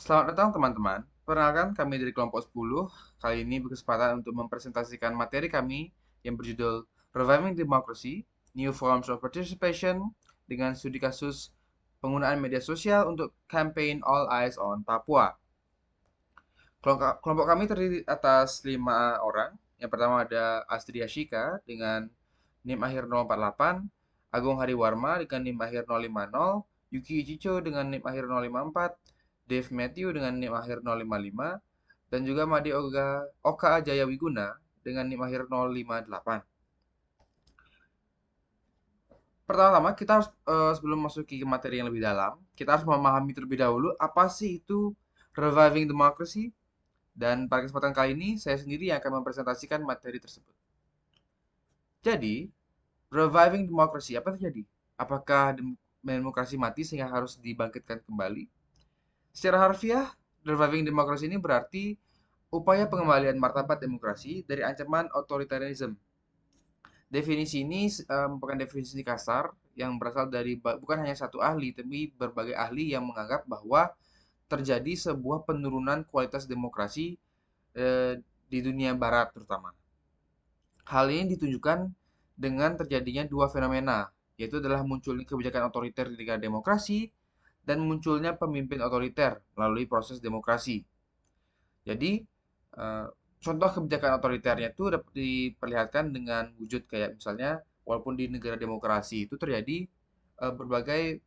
Selamat datang teman-teman. Perkenalkan kami dari kelompok 10. Kali ini berkesempatan untuk mempresentasikan materi kami yang berjudul Reviving Democracy, New Forms of Participation dengan studi kasus penggunaan media sosial untuk campaign All Eyes on Papua. Kelompok kami terdiri atas 5 orang. Yang pertama ada Astri Ashika dengan NIM akhir 048, Agung Hariwarma dengan NIM akhir 050, Yuki Ichicho dengan NIM akhir 054, Dave Matthew dengan NIM akhir 055, dan juga Made Oka Jaya Wiguna dengan NIM akhir 058. Pertama-tama kita harus sebelum masuki ke materi yang lebih dalam, kita harus memahami terlebih dahulu apa sih itu reviving democracy. Dan pada kesempatan kali ini, saya sendiri yang akan mempresentasikan materi tersebut. Jadi, reviving democracy, apa terjadi? Apakah demokrasi mati sehingga harus dibangkitkan kembali? Secara harfiah, reviving democracy ini berarti upaya pengembalian martabat demokrasi dari ancaman otoritarianisme. Definisi ini merupakan definisi kasar yang berasal dari bukan hanya satu ahli, tapi berbagai ahli yang menganggap bahwa terjadi sebuah penurunan kualitas demokrasi eh, di dunia barat terutama. Hal ini ditunjukkan dengan terjadinya dua fenomena, yaitu adalah munculnya kebijakan otoriter di negara demokrasi dan munculnya pemimpin otoriter melalui proses demokrasi. Jadi, eh, contoh kebijakan otoriternya itu dapat diperlihatkan dengan wujud kayak misalnya, walaupun di negara demokrasi itu terjadi berbagai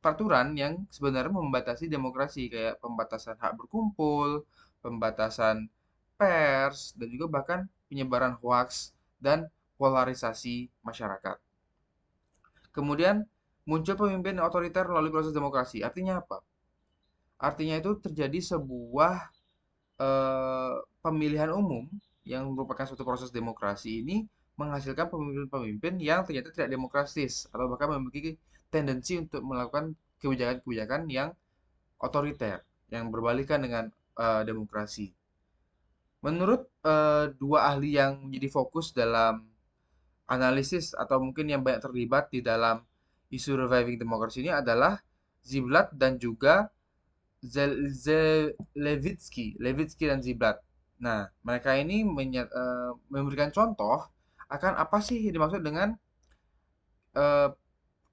peraturan yang sebenarnya membatasi demokrasi, kayak pembatasan hak berkumpul, pembatasan pers, dan juga bahkan penyebaran hoaks dan polarisasi masyarakat. Kemudian muncul pemimpin otoriter melalui proses demokrasi. Artinya apa? Artinya itu terjadi sebuah eh, pemilihan umum yang merupakan suatu proses demokrasi ini menghasilkan pemimpin-pemimpin yang ternyata tidak demokratis atau bahkan memiliki tendensi untuk melakukan kebijakan-kebijakan yang otoriter yang berbalikan dengan demokrasi. Menurut dua ahli yang menjadi fokus dalam analisis atau mungkin yang banyak terlibat di dalam isu reviving democracy ini adalah Ziblatt dan juga Levitsky dan Ziblatt. Nah, mereka ini memberikan contoh akan apa sih yang dimaksud dengan eh,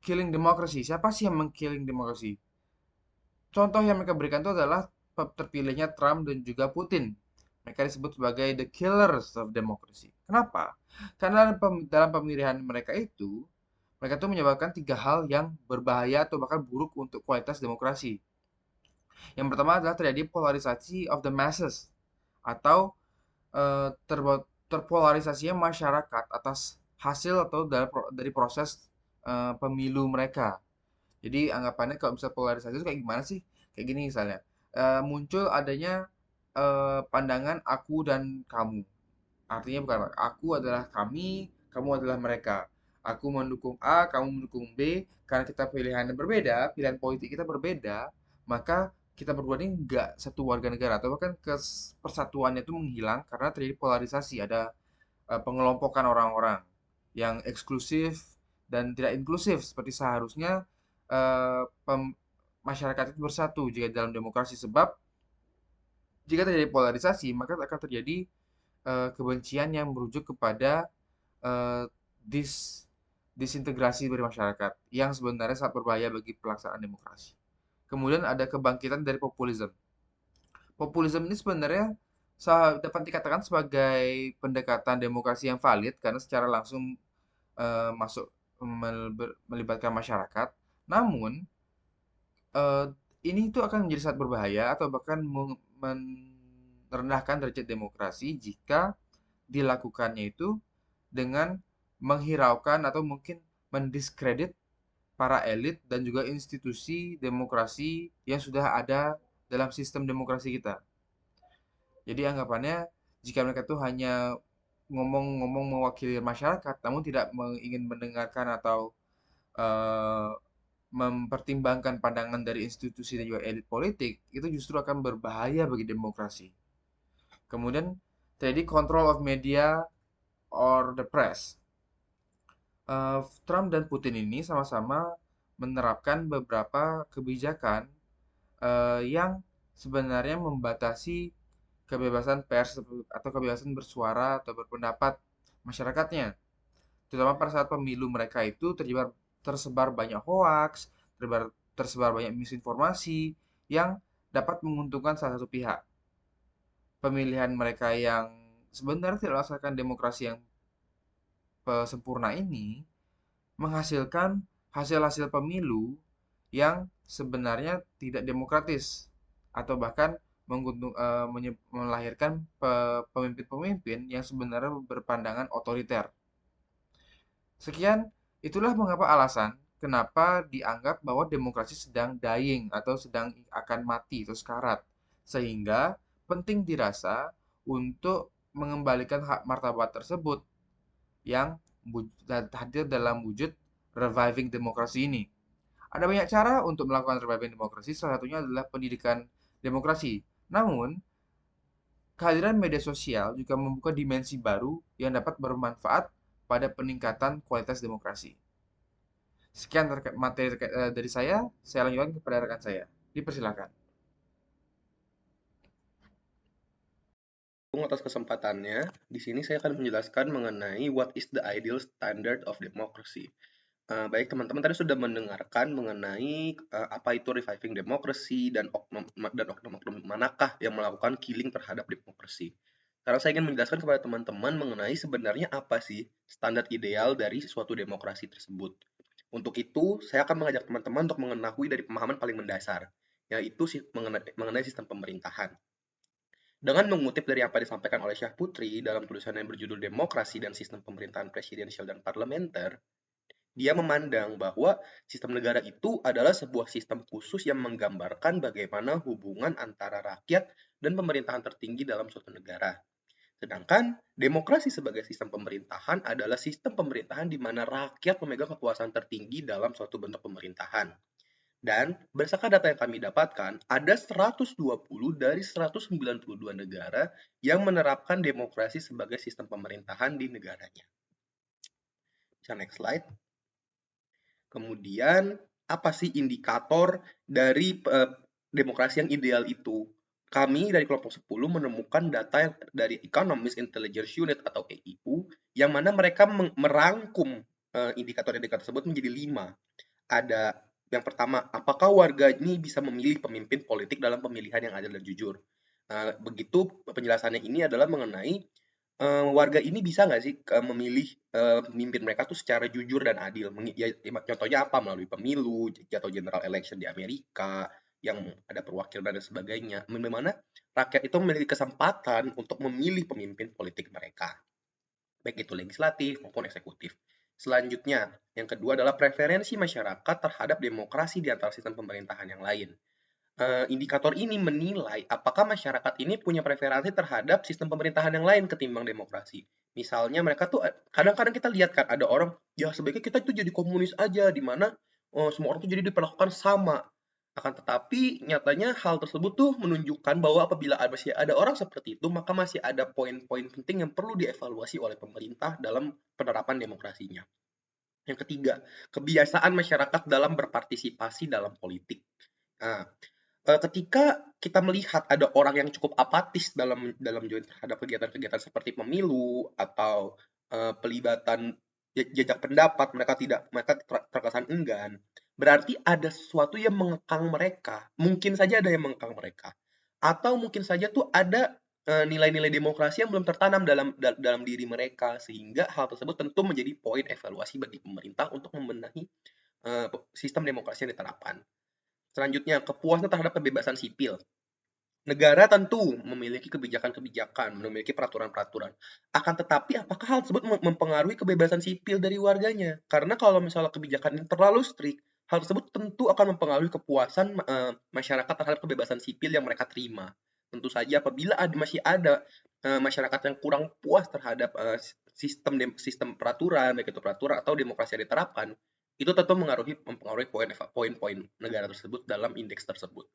killing democracy. Siapa sih yang mengkilling demokrasi? Contoh yang mereka berikan itu adalah terpilihnya Trump dan juga Putin. Mereka disebut sebagai the killers of democracy. Kenapa? Karena dalam pemilihan mereka itu, mereka itu menyebabkan tiga hal yang berbahaya atau bahkan buruk untuk kualitas demokrasi. Yang pertama adalah terjadi polarisasi of the masses atau terpolarisasinya masyarakat atas hasil atau dari proses pemilu mereka. Jadi anggapannya kalau bisa polarisasi itu kayak gimana sih? Kayak gini misalnya, muncul adanya pandangan aku dan kamu. Artinya bukan aku adalah kami, kamu adalah mereka. Aku mendukung A, kamu mendukung B. Karena kita pilihannya berbeda, pilihan politik kita berbeda, maka kita berdua ini nggak satu warga negara atau bahkan persatuannya itu menghilang karena terjadi polarisasi. Ada pengelompokan orang-orang yang eksklusif dan tidak inklusif seperti seharusnya eh, masyarakat itu bersatu jika dalam demokrasi sebab jika terjadi polarisasi maka akan terjadi kebencian yang merujuk kepada eh, dis disintegrasi dari masyarakat yang sebenarnya sangat berbahaya bagi pelaksanaan demokrasi. Kemudian ada kebangkitan dari populisme. Populisme ini sebenarnya dapat dikatakan sebagai pendekatan demokrasi yang valid karena secara langsung masuk melibatkan masyarakat. Namun, eh, ini itu akan menjadi sangat berbahaya atau bahkan merendahkan derajat demokrasi jika dilakukannya itu dengan menghiraukan atau mungkin mendiskredit para elit dan juga institusi demokrasi yang sudah ada dalam sistem demokrasi kita. Jadi anggapannya jika mereka tuh hanya ngomong-ngomong mewakili masyarakat, namun tidak ingin mendengarkan atau eh, mempertimbangkan pandangan dari institusi dan juga elit politik, itu justru akan berbahaya bagi demokrasi. Kemudian terjadi control of media or the press. Trump dan Putin ini sama-sama menerapkan beberapa kebijakan yang sebenarnya membatasi kebebasan pers atau kebebasan bersuara atau berpendapat masyarakatnya. Terutama pada saat pemilu mereka itu tersebar banyak hoaks, tersebar banyak misinformasi yang dapat menguntungkan salah satu pihak. Pemilihan mereka yang sebenarnya tidak melaksanakan demokrasi yang sempurna ini menghasilkan hasil-hasil pemilu yang sebenarnya tidak demokratis atau bahkan melahirkan pemimpin-pemimpin yang sebenarnya berpandangan otoriter. Sekian, itulah mengapa alasan kenapa dianggap bahwa demokrasi sedang dying atau sedang akan mati atau sekarat. Sehingga penting dirasa untuk mengembalikan hak martabat tersebut yang hadir dalam wujud reviving demokrasi ini. Ada banyak cara untuk melakukan reviving demokrasi, salah satunya adalah pendidikan demokrasi. Namun, kehadiran media sosial juga membuka dimensi baru yang dapat bermanfaat pada peningkatan kualitas demokrasi. Sekian materi dari saya lanjutkan kepada rekan saya. Dipersilakan. Atas kesempatannya. Di sini saya akan menjelaskan mengenai what is the ideal standard of democracy. Baik teman-teman tadi sudah mendengarkan mengenai apa itu reviving democracy dan oknum-oknum manakah yang melakukan killing terhadap demokrasi. Sekarang saya ingin menjelaskan kepada teman-teman mengenai sebenarnya apa sih standar ideal dari suatu demokrasi tersebut. Untuk itu, saya akan mengajak teman-teman untuk mengetahui dari pemahaman paling mendasar, yaitu mengenai sistem pemerintahan. Dengan mengutip dari apa disampaikan oleh Syah Putri dalam tulisannya yang berjudul Demokrasi dan Sistem Pemerintahan Presidensial dan Parlementer, dia memandang bahwa sistem negara itu adalah sebuah sistem khusus yang menggambarkan bagaimana hubungan antara rakyat dan pemerintahan tertinggi dalam suatu negara. Sedangkan demokrasi sebagai sistem pemerintahan adalah sistem pemerintahan di mana rakyat memegang kekuasaan tertinggi dalam suatu bentuk pemerintahan. Dan berdasarkan data yang kami dapatkan, ada 120 dari 192 negara yang menerapkan demokrasi sebagai sistem pemerintahan di negaranya. Bisa next slide. Kemudian, apa sih indikator dari demokrasi yang ideal itu? Kami dari kelompok 10 menemukan data dari Economist Intelligence Unit atau EIU, yang mana mereka merangkum indikator-indikator tersebut menjadi 5. Ada yang pertama, apakah warga ini bisa memilih pemimpin politik dalam pemilihan yang adil dan jujur? Begitu penjelasannya ini adalah mengenai warga ini bisa nggak sih memilih pemimpin mereka tuh secara jujur dan adil. Contohnya apa? Melalui pemilu atau general election di Amerika yang ada perwakilan dan sebagainya. Bagaimana rakyat itu memiliki kesempatan untuk memilih pemimpin politik mereka, baik itu legislatif maupun eksekutif. Selanjutnya, yang kedua adalah preferensi masyarakat terhadap demokrasi di antara sistem pemerintahan yang lain. Indikator ini menilai apakah masyarakat ini punya preferensi terhadap sistem pemerintahan yang lain ketimbang demokrasi. Misalnya mereka tuh kadang-kadang kita lihat kan ada orang, ya sebaiknya kita itu jadi komunis aja, di mana semua orang tuh jadi diperlakukan sama. Akan tetapi nyatanya hal tersebut tuh menunjukkan bahwa apabila masih ada orang seperti itu, maka masih ada poin-poin penting yang perlu dievaluasi oleh pemerintah dalam penerapan demokrasinya. Yang ketiga, kebiasaan masyarakat dalam berpartisipasi dalam politik. Nah, ketika kita melihat ada orang yang cukup apatis dalam join terhadap kegiatan-kegiatan seperti pemilu atau pelibatan jejak pendapat, mereka terkesan enggan, berarti ada sesuatu yang mengekang mereka. Mungkin saja ada yang mengekang mereka, atau mungkin saja tuh ada nilai-nilai demokrasi yang belum tertanam dalam diri mereka, sehingga hal tersebut tentu menjadi poin evaluasi bagi pemerintah untuk membenahi sistem demokrasi yang diterapkan. Selanjutnya, kepuasan terhadap kebebasan sipil. Negara tentu memiliki kebijakan-kebijakan, memiliki peraturan-peraturan. Akan tetapi, apakah hal tersebut mempengaruhi kebebasan sipil dari warganya? Karena kalau misalnya kebijakan ini terlalu strict, hal tersebut tentu akan mempengaruhi kepuasan masyarakat terhadap kebebasan sipil yang mereka terima. Tentu saja apabila masih ada masyarakat yang kurang puas terhadap sistem peraturan, baik itu peraturan atau demokrasi yang diterapkan, itu tentu mempengaruhi poin-poin negara tersebut dalam indeks tersebut.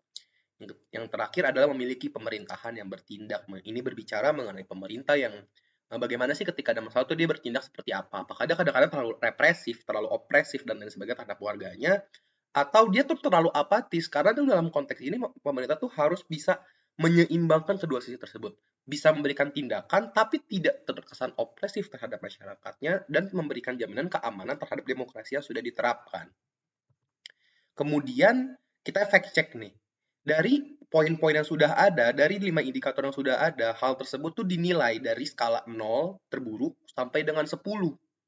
Yang terakhir adalah memiliki pemerintahan yang bertindak. Ini berbicara mengenai pemerintah yang bagaimana sih ketika ada masalah itu dia bertindak seperti apa. Apakah dia kadang-kadang terlalu represif, terlalu opresif dan lain sebagainya terhadap warganya, atau dia tuh terlalu apatis, karena tuh dalam konteks ini pemerintah tuh harus bisa menyeimbangkan kedua sisi tersebut. Bisa memberikan tindakan tapi tidak terkesan opresif terhadap masyarakatnya dan memberikan jaminan keamanan terhadap demokrasi yang sudah diterapkan. Kemudian kita fact check nih. Dari poin-poin yang sudah ada, dari 5 indikator yang sudah ada, hal tersebut tuh dinilai dari skala 0 terburuk sampai dengan 10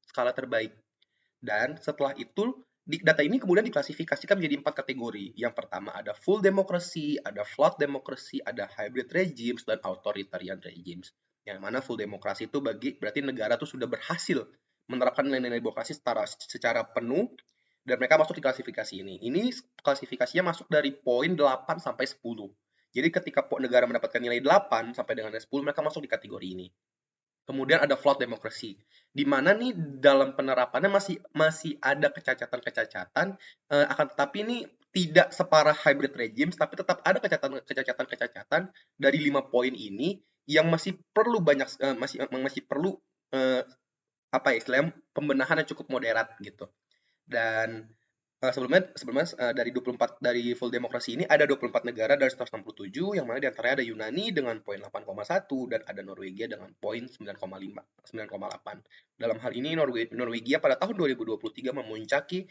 skala terbaik. Dan setelah itu data ini kemudian diklasifikasikan menjadi 4 kategori. Yang pertama ada full democracy, ada flawed democracy, ada hybrid regimes, dan authoritarian regimes. Yang mana full demokrasi itu berarti negara itu sudah berhasil menerapkan nilai-nilai demokrasi secara penuh dan mereka masuk di klasifikasi ini. Ini klasifikasinya masuk dari poin 8 sampai 10. Jadi ketika negara mendapatkan nilai 8 sampai dengan 10, mereka masuk di kategori ini. Kemudian ada flawed democracy, di mana nih dalam penerapannya masih ada kecacatan-kecacatan, akan tetapi ini tidak separah hybrid regimes, tapi tetap ada kecacatan-kecacatan dari 5 poin ini yang masih perlu masih perlu apa ya istilahnya pembenahan yang cukup moderat gitu. Dan sebelumnya sebelumnya dari 24 dari full demokrasi ini ada 24 negara dari 167 yang mana diantaranya ada Yunani dengan poin 8,1 dan ada Norwegia dengan poin 9,5 9,8. Dalam hal ini Norwegia pada tahun 2023 memuncaki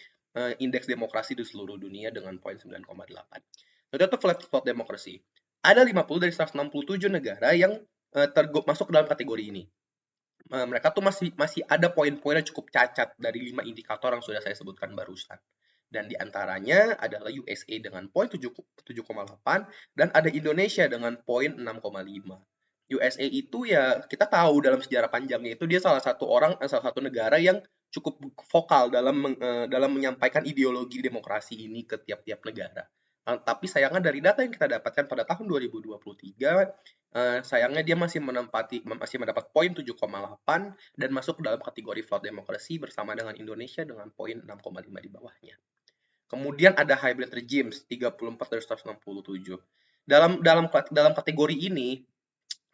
indeks demokrasi di seluruh dunia dengan poin 9,8. Itu flat demokrasi. Ada 50 dari 167 negara yang masuk dalam kategori ini. Mereka tuh masih ada poin-poin yang cukup cacat dari 5 indikator yang sudah saya sebutkan barusan. Dan diantaranya adalah USA dengan poin 7,8 dan ada Indonesia dengan poin 6,5. USA itu ya kita tahu dalam sejarah panjangnya itu dia salah satu negara yang cukup vokal dalam menyampaikan ideologi demokrasi ini ke tiap-tiap negara. Tapi sayangnya dari data yang kita dapatkan pada tahun 2023, sayangnya dia masih mendapat poin 7,8 dan masuk dalam kategori flawed demokrasi bersama dengan Indonesia dengan poin 6,5 di bawahnya. Kemudian ada hybrid regimes 34 dari 167. Dalam kategori ini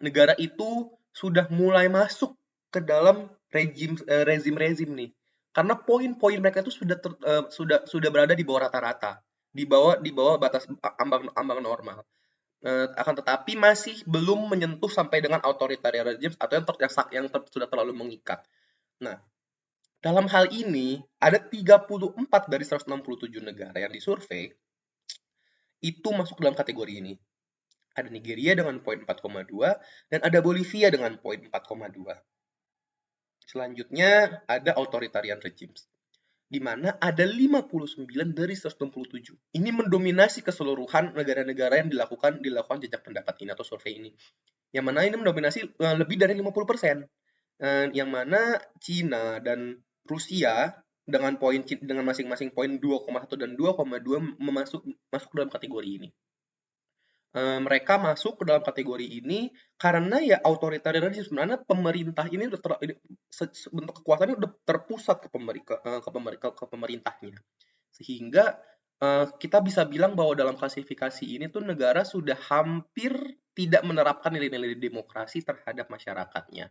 negara itu sudah mulai masuk ke dalam rezim nih. Karena poin-poin mereka itu sudah berada di bawah rata-rata, di bawah batas ambang normal. Akan tetapi masih belum menyentuh sampai dengan authoritarian regimes atau yang sudah terlalu mengikat. Nah, dalam hal ini ada 34 dari 167 negara yang disurvei itu masuk dalam kategori ini. Ada Nigeria dengan poin 4,2 dan ada Bolivia dengan poin 4,2. Selanjutnya ada authoritarian regimes, di mana ada 59 dari 167. Ini mendominasi keseluruhan negara-negara yang dilakukan jejak pendapat ini atau survei ini. Yang mana ini mendominasi lebih dari 50%. Yang mana Cina dan Rusia dengan masing-masing poin 2,1 dan 2,2 masuk dalam kategori ini. Mereka masuk ke dalam kategori ini karena ya authoritarian sebenarnya pemerintah ini bentuk kekuasaannya udah terpusat ke pemerintahnya. Sehingga kita bisa bilang bahwa dalam klasifikasi ini tuh negara sudah hampir tidak menerapkan nilai-nilai demokrasi terhadap masyarakatnya.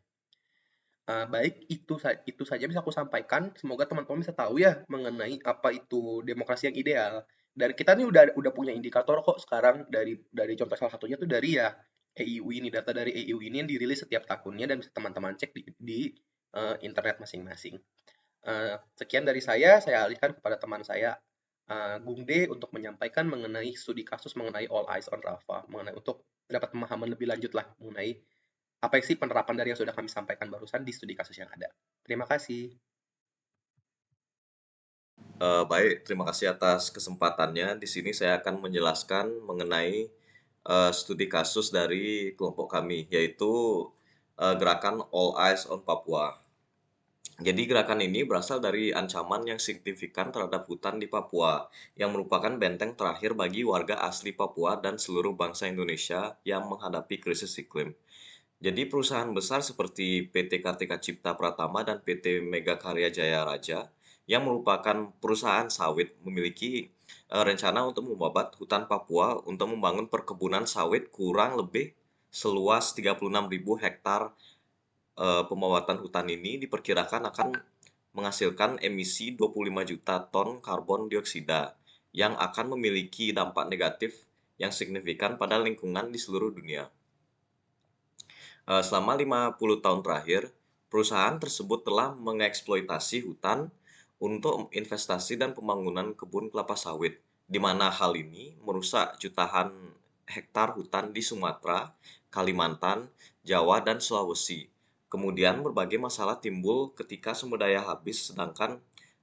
Baik itu saja bisa aku sampaikan. Semoga teman-teman bisa tahu ya mengenai apa itu demokrasi yang ideal. Dan kita nih udah punya indikator kok sekarang dari contoh salah satunya tuh dari ya EIU ini, data dari EIU ini yang dirilis setiap tahunnya dan bisa teman-teman cek di internet masing-masing. Sekian dari saya alihkan kepada teman saya Gung De untuk menyampaikan mengenai studi kasus mengenai All Eyes on Rafah, untuk dapat pemahaman lebih lanjut lah mengenai apa sih penerapan dari yang sudah kami sampaikan barusan di studi kasus yang ada. Terima kasih. Baik, terima kasih atas kesempatannya. Di sini saya akan menjelaskan mengenai studi kasus dari kelompok kami, yaitu gerakan All Eyes on Papua. Jadi gerakan ini berasal dari ancaman yang signifikan terhadap hutan di Papua, yang merupakan benteng terakhir bagi warga asli Papua dan seluruh bangsa Indonesia yang menghadapi krisis iklim. Jadi perusahaan besar seperti PT Kartika Cipta Pratama dan PT Mega Karya Jaya Raja yang merupakan perusahaan sawit memiliki rencana untuk membabat hutan Papua untuk membangun perkebunan sawit kurang lebih seluas 36.000 hektar. Pembawatan hutan ini diperkirakan akan menghasilkan emisi 25 juta ton karbon dioksida yang akan memiliki dampak negatif yang signifikan pada lingkungan di seluruh dunia. Selama 50 tahun terakhir, perusahaan tersebut telah mengeksploitasi hutan untuk investasi dan pembangunan kebun kelapa sawit, di mana hal ini merusak jutaan hektar hutan di Sumatera, Kalimantan, Jawa, dan Sulawesi. Kemudian berbagai masalah timbul ketika sumber daya habis, sedangkan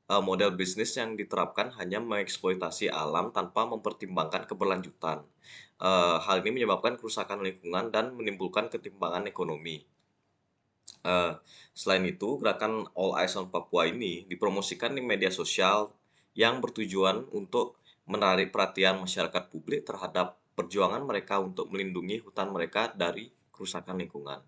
model bisnis yang diterapkan hanya mengeksploitasi alam tanpa mempertimbangkan keberlanjutan. Hal ini menyebabkan kerusakan lingkungan dan menimbulkan ketimpangan ekonomi. Eh, Selain itu, gerakan All Eyes on Papua ini dipromosikan di media sosial yang bertujuan untuk menarik perhatian masyarakat publik terhadap perjuangan mereka untuk melindungi hutan mereka dari kerusakan lingkungan.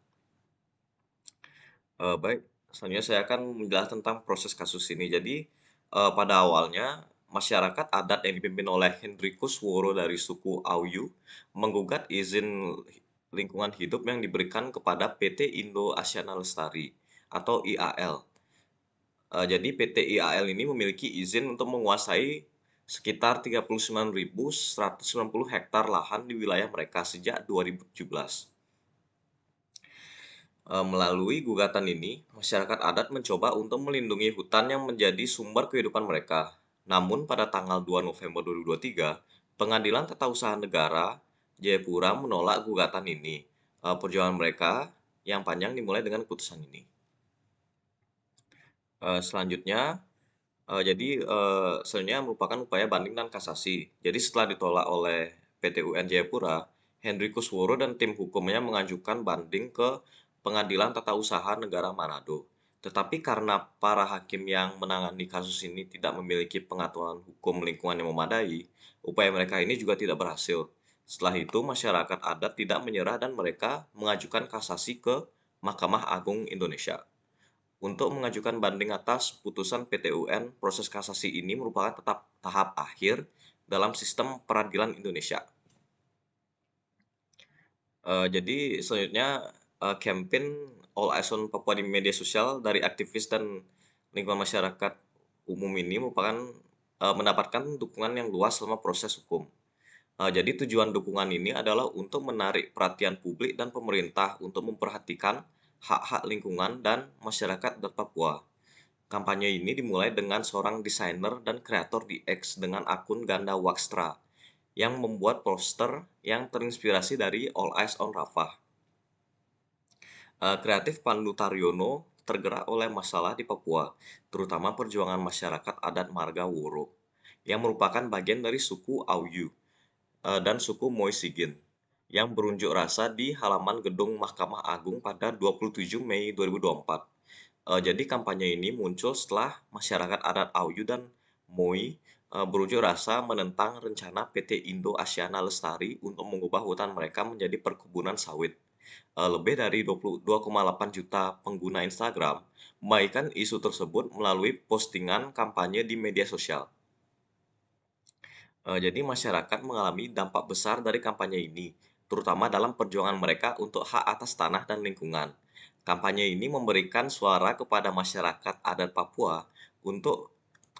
Baik, selanjutnya saya akan menjelaskan tentang proses kasus ini. Jadi, pada awalnya masyarakat adat yang dipimpin oleh Hendrikus Woro dari suku Auyu menggugat izin lingkungan hidup yang diberikan kepada PT Indo Asiana Lestari atau IAL. Jadi PT IAL ini memiliki izin untuk menguasai sekitar 39.190 hektar lahan di wilayah mereka sejak 2017. Melalui gugatan ini, masyarakat adat mencoba untuk melindungi hutan yang menjadi sumber kehidupan mereka. Namun pada tanggal 2 November 2023, Pengadilan Tata Usaha Negara Jayapura menolak gugatan ini. Perjuangan mereka yang panjang dimulai dengan keputusan ini. Selanjutnya, selanjutnya merupakan upaya banding dan kasasi. Jadi setelah ditolak oleh PT UN Jayapura, Hendrikus Woro dan tim hukumnya mengajukan banding ke Pengadilan Tata Usaha Negara Manado. Tetapi karena para hakim yang menangani kasus ini tidak memiliki pengetahuan hukum lingkungan yang memadai, upaya mereka ini juga tidak berhasil. Setelah itu, masyarakat adat tidak menyerah dan mereka mengajukan kasasi ke Mahkamah Agung Indonesia. Untuk mengajukan banding atas putusan PT UN, proses kasasi ini merupakan tahap akhir dalam sistem peradilan Indonesia. Jadi selanjutnya campaign All Eyes on Papua di media sosial dari aktivis dan lingkungan masyarakat umum ini merupakan mendapatkan dukungan yang luas selama proses hukum. Jadi tujuan dukungan ini adalah untuk menarik perhatian publik dan pemerintah untuk memperhatikan hak-hak lingkungan dan masyarakat di Papua. Kampanye ini dimulai dengan seorang desainer dan kreator di X dengan akun Ganda Wakstra yang membuat poster yang terinspirasi dari All Eyes on Rafah. Kreatif Pandu Taryono tergerak oleh masalah di Papua, terutama perjuangan masyarakat adat Marga Woro, yang merupakan bagian dari suku Auyu dan suku Moisigin, yang berunjuk rasa di halaman gedung Mahkamah Agung pada 27 Mei 2024. Jadi kampanye ini muncul setelah masyarakat adat Auyu dan Moi berunjuk rasa menentang rencana PT Indo Asiana Lestari untuk mengubah hutan mereka menjadi perkebunan sawit. Lebih dari 22,8 juta pengguna Instagram membagikan isu tersebut melalui postingan kampanye di media sosial. Jadi masyarakat mengalami dampak besar dari kampanye ini, terutama dalam perjuangan mereka untuk hak atas tanah dan lingkungan. Kampanye ini memberikan suara kepada masyarakat adat Papua untuk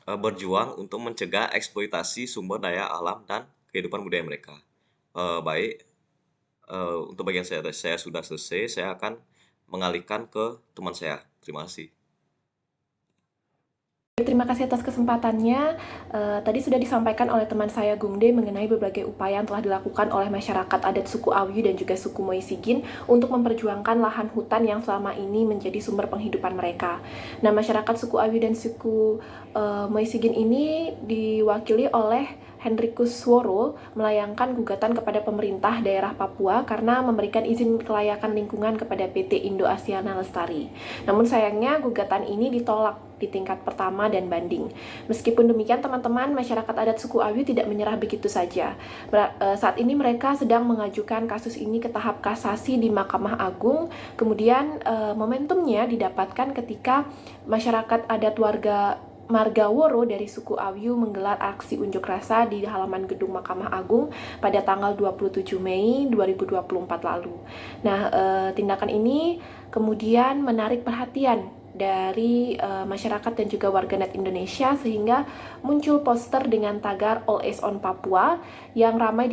berjuang untuk mencegah eksploitasi sumber daya alam dan kehidupan budaya mereka. Baik, untuk bagian saya sudah selesai, saya akan mengalihkan ke teman saya. Terima kasih. Terima kasih atas kesempatannya. Tadi sudah disampaikan oleh teman saya Gungde mengenai berbagai upaya yang telah dilakukan oleh masyarakat adat suku Auyu dan juga suku Moisigin untuk memperjuangkan lahan hutan yang selama ini menjadi sumber penghidupan mereka. Nah, masyarakat suku Auyu dan suku Moisigin ini diwakili oleh Hendrikus Woro melayangkan gugatan kepada pemerintah daerah Papua karena memberikan izin kelayakan lingkungan kepada PT Indo Asiana Lestari. Namun sayangnya gugatan ini ditolak di tingkat pertama dan banding. Meskipun demikian, teman-teman, masyarakat adat suku Auyu tidak menyerah begitu saja. Saat ini mereka sedang mengajukan kasus ini ke tahap kasasi di Mahkamah Agung. Kemudian momentumnya didapatkan ketika masyarakat adat warga Marga Woro dari suku Auyu menggelar aksi unjuk rasa di halaman gedung Mahkamah Agung pada tanggal 27 Mei 2024 lalu. Nah, tindakan ini kemudian menarik perhatian dari masyarakat dan juga warganet Indonesia, sehingga muncul poster dengan tagar All Eyes on Papua yang ramai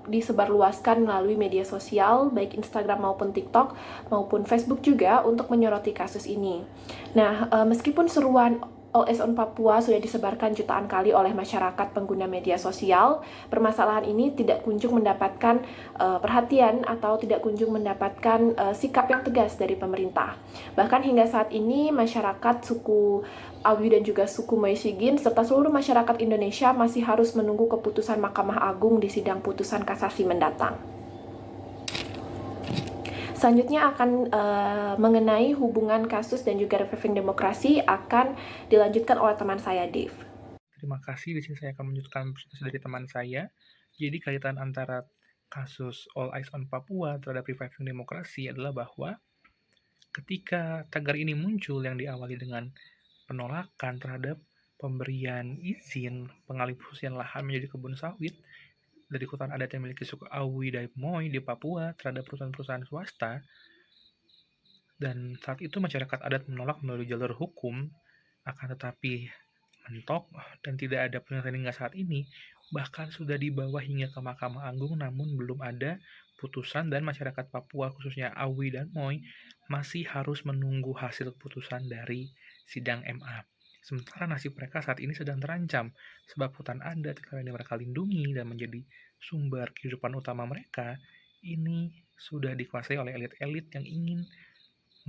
disebarluaskan melalui media sosial, baik Instagram maupun TikTok maupun Facebook juga, untuk menyoroti kasus ini. Nah, meskipun seruan All Eyes on Papua sudah disebarkan jutaan kali oleh masyarakat pengguna media sosial, permasalahan ini tidak kunjung mendapatkan perhatian atau tidak kunjung mendapatkan sikap yang tegas dari pemerintah. Bahkan hingga saat ini masyarakat suku Awi dan juga suku Moisigin serta seluruh masyarakat Indonesia masih harus menunggu keputusan Mahkamah Agung di sidang putusan kasasi mendatang. Selanjutnya akan mengenai hubungan kasus dan juga reviving demokrasi akan dilanjutkan oleh teman saya, Dave. Terima kasih. Di sini saya akan melanjutkan presentasi dari teman saya. Jadi kaitan antara kasus All Eyes on Papua terhadap reviving demokrasi adalah bahwa ketika tagar ini muncul yang diawali dengan penolakan terhadap pemberian izin pengalihfungsian lahan menjadi kebun sawit dari hutan adat yang memiliki suku Awi dan Moi di Papua terhadap perusahaan-perusahaan swasta, dan saat itu masyarakat adat menolak melalui jalur hukum, akan tetapi mentok dan tidak ada penyelesaian hingga saat ini, bahkan sudah dibawa hingga ke Mahkamah Agung namun belum ada putusan, dan masyarakat Papua khususnya Awi dan Moi masih harus menunggu hasil putusan dari sidang MA. Sementara nasib mereka saat ini sedang terancam, sebab hutan adat yang mereka lindungi dan menjadi sumber kehidupan utama mereka, ini sudah dikuasai oleh elit-elit yang ingin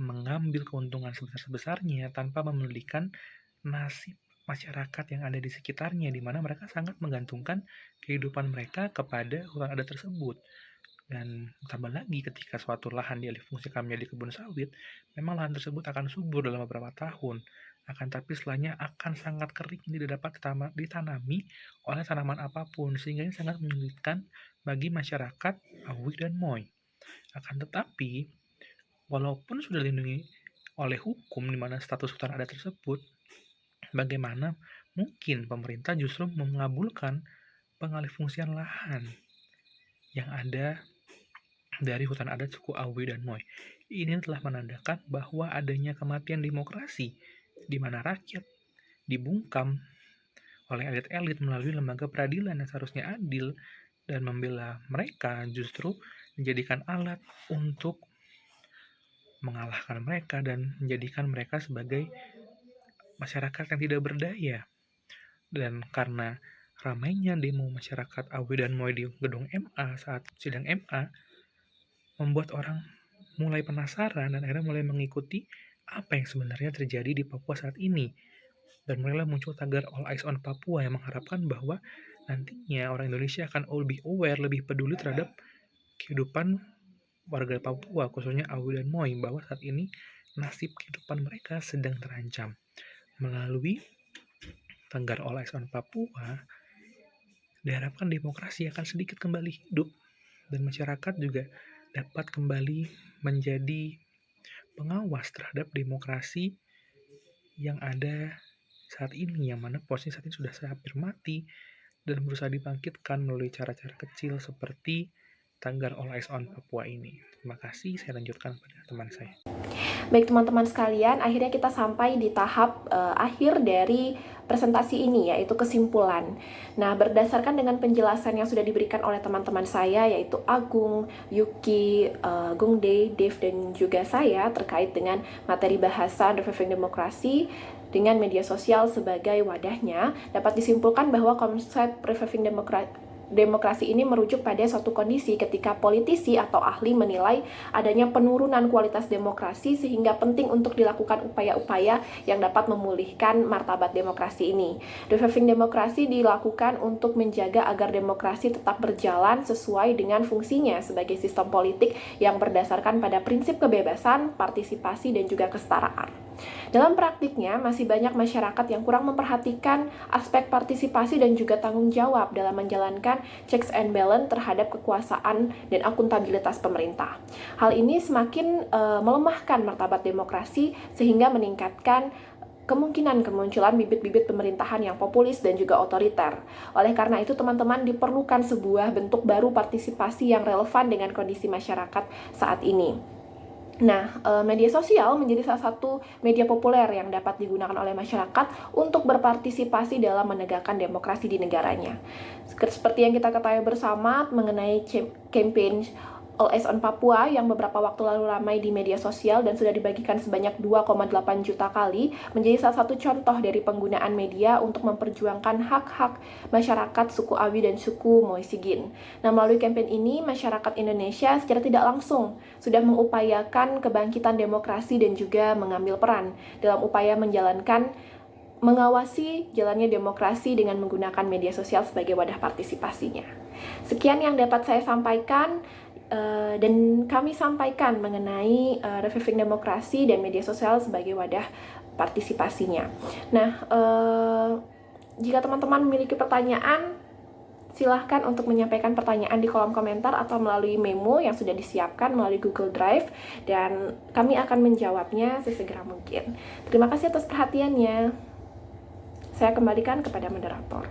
mengambil keuntungan sebesar-besarnya tanpa memedulikan nasib masyarakat yang ada di sekitarnya, di mana mereka sangat menggantungkan kehidupan mereka kepada hutan adat tersebut. Dan tambah lagi, ketika suatu lahan dialihfungsikan menjadi kebun sawit, memang lahan tersebut akan subur dalam beberapa tahun. Akan tapi setelahnya akan sangat kering, tidak dapat ditanami oleh tanaman apapun, sehingga ini sangat menyulitkan bagi masyarakat Awi dan Moi. Akan tetapi, walaupun sudah dilindungi oleh hukum di mana status hutan adat tersebut, bagaimana mungkin pemerintah justru mengabulkan pengalihfungsian lahan yang ada dari hutan adat suku Awi dan Moi? Ini telah menandakan bahwa adanya kematian demokrasi, di mana rakyat dibungkam oleh elit-elit melalui lembaga peradilan yang seharusnya adil dan membela mereka, justru menjadikan alat untuk mengalahkan mereka dan menjadikan mereka sebagai masyarakat yang tidak berdaya. Dan karena ramainya demo masyarakat Awi dan Moi di gedung MA saat sidang MA, membuat orang mulai penasaran dan akhirnya mulai mengikuti apa yang sebenarnya terjadi di Papua saat ini. Dan mulailah muncul tagar All Eyes on Papua yang mengharapkan bahwa nantinya orang Indonesia akan lebih aware, lebih peduli terhadap kehidupan warga Papua, khususnya Awi dan Moi, bahwa saat ini nasib kehidupan mereka sedang terancam. Melalui tagar All Eyes on Papua, diharapkan demokrasi akan sedikit kembali hidup dan masyarakat juga dapat kembali menjadi pengawas terhadap demokrasi yang ada saat ini, yang mana posisi saat ini sudah hampir mati dan berusaha dibangkitkan melalui cara-cara kecil seperti tagar All Eyes on Papua ini. Terima kasih, saya lanjutkan pada teman saya. Baik teman-teman sekalian, akhirnya kita sampai di tahap akhir dari presentasi ini, yaitu kesimpulan. Nah, berdasarkan dengan penjelasan yang sudah diberikan oleh teman-teman saya, yaitu Agung, Yuki, Gungde, Dave, dan juga saya terkait dengan materi bahasan Reviving Demokrasi dengan media sosial sebagai wadahnya, dapat disimpulkan bahwa konsep Reviving Demokrasi ini merujuk pada suatu kondisi ketika politisi atau ahli menilai adanya penurunan kualitas demokrasi, sehingga penting untuk dilakukan upaya-upaya yang dapat memulihkan martabat demokrasi ini. Reviving demokrasi dilakukan untuk menjaga agar demokrasi tetap berjalan sesuai dengan fungsinya sebagai sistem politik yang berdasarkan pada prinsip kebebasan, partisipasi, dan juga kesetaraan. Dalam praktiknya, masih banyak masyarakat yang kurang memperhatikan aspek partisipasi dan juga tanggung jawab dalam menjalankan checks and balance terhadap kekuasaan dan akuntabilitas pemerintah. Hal ini semakin melemahkan martabat demokrasi sehingga meningkatkan kemungkinan kemunculan bibit-bibit pemerintahan yang populis dan juga otoriter. Oleh karena itu, teman-teman, diperlukan sebuah bentuk baru partisipasi yang relevan dengan kondisi masyarakat saat ini. Nah, media sosial menjadi salah satu media populer yang dapat digunakan oleh masyarakat untuk berpartisipasi dalam menegakkan demokrasi di negaranya. Seperti yang kita ketahui bersama mengenai campaign All Eyes on Papua yang beberapa waktu lalu ramai di media sosial dan sudah dibagikan sebanyak 2,8 juta kali, menjadi salah satu contoh dari penggunaan media untuk memperjuangkan hak-hak masyarakat suku Awi dan suku Moisigin. Nah, melalui kampanye ini, masyarakat Indonesia secara tidak langsung sudah mengupayakan kebangkitan demokrasi dan juga mengambil peran dalam upaya mengawasi jalannya demokrasi dengan menggunakan media sosial sebagai wadah partisipasinya. Sekian yang dapat saya sampaikan dan kami sampaikan mengenai reviving demokrasi dan media sosial sebagai wadah partisipasinya. Nah, jika teman-teman memiliki pertanyaan, silahkan untuk menyampaikan pertanyaan di kolom komentar atau melalui memo yang sudah disiapkan melalui Google Drive, dan kami akan menjawabnya sesegera mungkin. Terima kasih atas perhatiannya. Saya kembalikan kepada moderator.